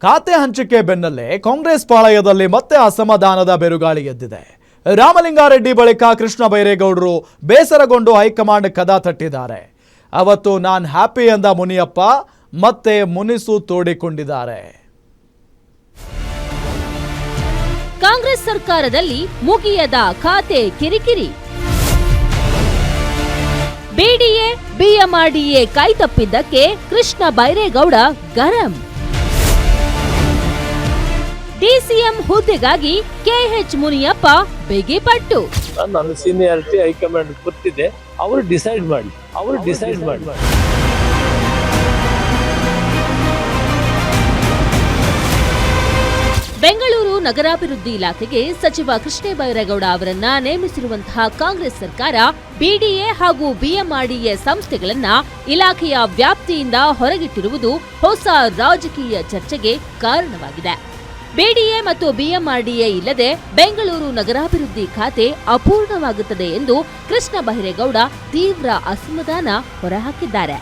ಖಾತೆ ಹಂಚಿಕೆ ಬೆನ್ನಲ್ಲೇ ಕಾಂಗ್ರೆಸ್ ಪಾಳಯದಲ್ಲಿ ಮತ್ತೆ ಅಸಮಾಧಾನದ ಬೆರುಗಾಳಿ ಎದ್ದಿದೆ. ರಾಮಲಿಂಗಾರೆಡ್ಡಿ ಬಳಿಕ ಕೃಷ್ಣ ಬೈರೇಗೌಡರು ಬೇಸರಗೊಂಡು ಹೈಕಮಾಂಡ್ ಕದ ತಟ್ಟಿದ್ದಾರೆ. ಅವತ್ತು ನಾನ್ ಹ್ಯಾಪಿ ಎಂದ ಮುನಿಯಪ್ಪ ಮತ್ತೆ ಮುನಿಸು ತೋಡಿಕೊಂಡಿದ್ದಾರೆ. ಕಾಂಗ್ರೆಸ್ ಸರ್ಕಾರದಲ್ಲಿ ಮುಗಿಯದ ಖಾತೆ ಕಿರಿಕಿರಿ. ಬಿಡಿಎ ಬಿಎಂಆರ್ಡಿಎ ಕೈತಪ್ಪಿದ್ದಕ್ಕೆ ಕೃಷ್ಣ ಬೈರೇಗೌಡ ಗರಂ. ಡಿಸಿಎಂ ಹುದ್ದೆಗಾಗಿ ಕೆಎಚ್ ಮುನಿಯಪ್ಪ ಬಿಗಿಪಟ್ಟು. ನನ್ನ ಸೀನಿಯಾರಿಟಿ ಹೈಕಮಾಂಡ್ ಗೊತ್ತಿದೆ, ಅವರು ಡಿಸೈಡ್ ಮಾಡಿ. ಬೆಂಗಳೂರು ನಗರಾಭಿವೃದ್ಧಿ ಇಲಾಖೆಗೆ ಸಚಿವ ಕೃಷ್ಣ ಬೈರೇಗೌಡ ಅವರನ್ನ ನೇಮಿಸಿರುವಂತಹ ಕಾಂಗ್ರೆಸ್ ಸರ್ಕಾರ ಬಿಡಿಎ ಹಾಗೂ ಬಿಎಂಆರ್ಡಿಎ ಸಂಸ್ಥೆಗಳನ್ನ ಇಲಾಖೆಯ ವ್ಯಾಪ್ತಿಯಿಂದ ಹೊರಗಿಟ್ಟಿರುವುದು ಹೊಸ ರಾಜಕೀಯ ಚರ್ಚೆಗೆ ಕಾರಣವಾಗಿದೆ. ಬಿಡಿಎ ಮತ್ತು ಬಿಎಂಆರ್ಡಿಎ ಇಲ್ಲದೆ ಬೆಂಗಳೂರು ನಗರಾಭಿವೃದ್ಧಿ ಖಾತೆ ಅಪೂರ್ಣವಾಗುತ್ತದೆ ಎಂದು ಕೃಷ್ಣ ಬೈರೇಗೌಡ ತೀವ್ರ ಅಸಮಾಧಾನ ಹೊರಹಾಕಿದ್ದಾರೆ.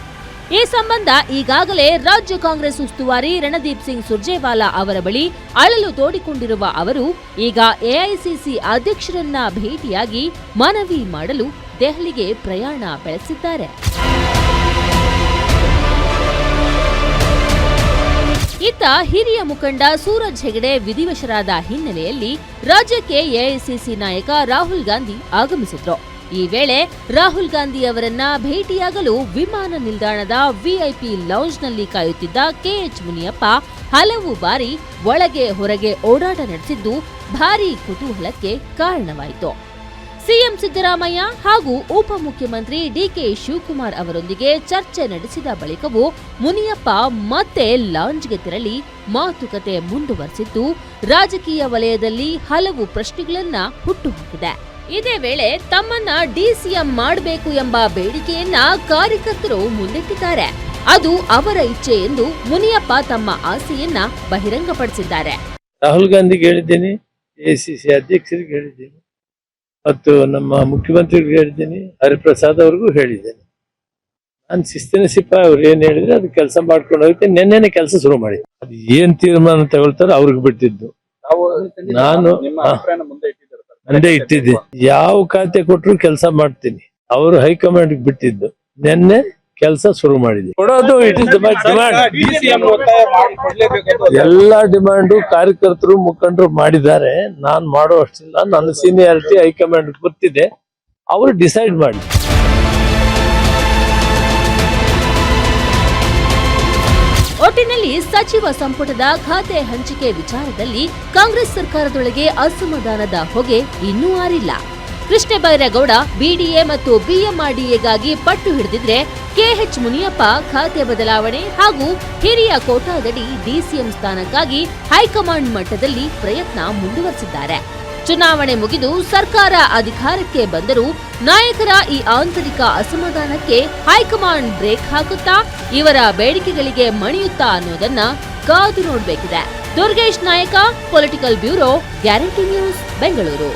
ಈ ಸಂಬಂಧ ಈಗಾಗಲೇ ರಾಜ್ಯ ಕಾಂಗ್ರೆಸ್ ಉಸ್ತುವಾರಿ ರಣದೀಪ್ ಸಿಂಗ್ ಸುರ್ಜೇವಾಲಾ ಅವರ ಬಳಿ ಅಳಲು ತೋಡಿಕೊಂಡಿರುವ ಅವರು ಈಗ ಎಐಸಿಸಿ ಅಧ್ಯಕ್ಷರನ್ನ ಭೇಟಿಯಾಗಿ ಮನವಿ ಮಾಡಲು ದೆಹಲಿಗೆ ಪ್ರಯಾಣ ಬೆಳೆಸಿದ್ದಾರೆ. ಇತ್ತ ಹಿರಿಯ ಮುಖಂಡ ಸೂರಜ್ ಹೆಗಡೆ ವಿಧಿವಶರಾದ ಹಿನ್ನೆಲೆಯಲ್ಲಿ ರಾಜ್ಯಕ್ಕೆ ಎಐಸಿಸಿ ನಾಯಕ ರಾಹುಲ್ ಗಾಂಧಿ ಆಗಮಿಸಿದ್ರು. ಈ ವೇಳೆ ರಾಹುಲ್ ಗಾಂಧಿ ಅವರನ್ನ ಭೇಟಿಯಾಗಲು ವಿಮಾನ ನಿಲ್ದಾಣದ ವಿಐಪಿ ಲೌಂಜ್ನಲ್ಲಿ ಕಾಯುತ್ತಿದ್ದ ಕೆಎಚ್ ಮುನಿಯಪ್ಪ ಹಲವು ಬಾರಿ ಒಳಗೆ ಹೊರಗೆ ಓಡಾಟ ನಡೆಸಿದ್ದು ಭಾರೀ ಕುತೂಹಲಕ್ಕೆ ಕಾರಣವಾಯಿತು. ಸಿಎಂ ಸಿದ್ದರಾಮಯ್ಯ ಹಾಗೂ ಉಪಮುಖ್ಯಮಂತ್ರಿ ಡಿಕೆ ಶಿವಕುಮಾರ್ ಅವರೊಂದಿಗೆ ಚರ್ಚೆ ನಡೆಸಿದ ಬಳಿಕವೂ ಮುನಿಯಪ್ಪ ಮತ್ತೆ ಲಾಂಜ್ಗೆ ತೆರಳಿ ಮಾತುಕತೆ ಮುಂದುವರೆಸಿದ್ದು ರಾಜಕೀಯ ವಲಯದಲ್ಲಿ ಹಲವು ಪ್ರಶ್ನೆಗಳನ್ನ ಹುಟ್ಟುಹಾಕಿದೆ. ಇದೇ ವೇಳೆ ತಮ್ಮನ್ನ ಡಿಸಿಎಂ ಮಾಡಬೇಕು ಎಂಬ ಬೇಡಿಕೆಯನ್ನ ಕಾರ್ಯಕರ್ತರು ಮುಂದಿಟ್ಟಿದ್ದಾರೆ. ಅದು ಅವರ ಇಚ್ಛೆ ಎಂದು ಮುನಿಯಪ್ಪ ತಮ್ಮ ಆಸೆಯನ್ನ ಬಹಿರಂಗಪಡಿಸಿದ್ದಾರೆ. ರಾಹುಲ್ ಗಾಂಧಿಗೆ ಹೇಳಿದ್ದೀನಿ, ಎಐಸಿಸಿ ಅಧ್ಯಕ್ಷರಿಗೆ ಹೇಳಿದ್ದೀನಿ, ಮತ್ತು ನಮ್ಮ ಮುಖ್ಯಮಂತ್ರಿಗೂ ಹೇಳಿದ್ದೀನಿ, ಹರಿಪ್ರಸಾದ್ ಅವ್ರಿಗೂ ಹೇಳಿದ್ದೇನೆ. ನಾನು ಶಿಸ್ತಿನ ಸಿಪಾಯಿ, ಅವ್ರು ಏನ್ ಹೇಳಿದ್ರೆ ಅದು ಕೆಲಸ ಮಾಡ್ಕೊಂಡು ಹೋಗ್ತೀನಿ. ನೆನ್ನೆನೆ ಕೆಲಸ ಶುರು ಮಾಡಿ, ಅದು ಏನ್ ತೀರ್ಮಾನ ತಗೊಳ್ತಾರೋ ಅವ್ರಿಗೆ ಬಿಟ್ಟಿದ್ದು. ನಾನು ಮುಂದೆ ಇಟ್ಟಿದ್ದೆ, ಯಾವ ಖಾತೆ ಕೊಟ್ಟರು ಕೆಲಸ ಮಾಡ್ತೀನಿ. ಅವರು ಹೈಕಮಾಂಡ್ ಬಿಟ್ಟಿದ್ದು, ನೆನ್ನೆ ಕೆಲಸ ಶುರು ಮಾಡಿದೆ. ಕೊಡೋದು ಇಟ್ ಇಸ್ ಎಲ್ಲಾ ಡಿಮಾಂಡು ಕಾರ್ಯಕರ್ತರು ಮುಖಂಡರು ಮಾಡಿದ್ದಾರೆ. ನಾನ್ ಮಾಡೋ ಅಷ್ಟಿಲ್ಲ. ನನ್ನ ಸೀನಿಯಾರಿಟಿ ಹೈಕಮಾಂಡ್ ಗೊತ್ತಿದೆ, ಅವರು ಡಿಸೈಡ್ ಮಾಡಿ. ಒಟ್ಟಿನಲ್ಲಿ ಸಚಿವ ಸಂಪುಟದ ಖಾತೆ ಹಂಚಿಕೆ ವಿಚಾರದಲ್ಲಿ ಕಾಂಗ್ರೆಸ್ ಸರ್ಕಾರದೊಳಗೆ ಅಸಮಾಧಾನದ ಹೊಗೆ ಇನ್ನೂ ಆರಿಲ್ಲ. ಕೃಷ್ಣ ಬೈರೇಗೌಡ ಬಿಡಿಎ ಮತ್ತು ಬಿಎಂಆರ್ಡಿಎಗಾಗಿ ಪಟ್ಟು ಹಿಡಿದಿದ್ರೆ ಕೆಎಚ್ ಮುನಿಯಪ್ಪ ಖಾತೆ ಬದಲಾವಣೆ ಹಾಗೂ ಹಿರಿಯ ಕೋಟಾದಡಿ ಡಿಸಿಎಂ ಸ್ಥಾನಕ್ಕಾಗಿ ಹೈಕಮಾಂಡ್ ಮಟ್ಟದಲ್ಲಿ ಪ್ರಯತ್ನ ಮುಂದುವರೆಸಿದ್ದಾರೆ. ಚುನಾವಣೆ ಮುಗಿದು ಸರ್ಕಾರ ಅಧಿಕಾರಕ್ಕೆ ಬಂದರೂ ನಾಯಕರ ಈ ಆಂತರಿಕ ಅಸಮಾಧಾನಕ್ಕೆ ಹೈಕಮಾಂಡ್ ಬ್ರೇಕ್ ಹಾಕುತ್ತಾ, ಇವರ ಬೇಡಿಕೆಗಳಿಗೆ ಮಣಿಯುತ್ತಾ ಅನ್ನೋದನ್ನ ಕಾದು ನೋಡಬೇಕಿದೆ. ದುರ್ಗೇಶ್ ನಾಯಕ, political bureau, guarantee news, Bengaluru.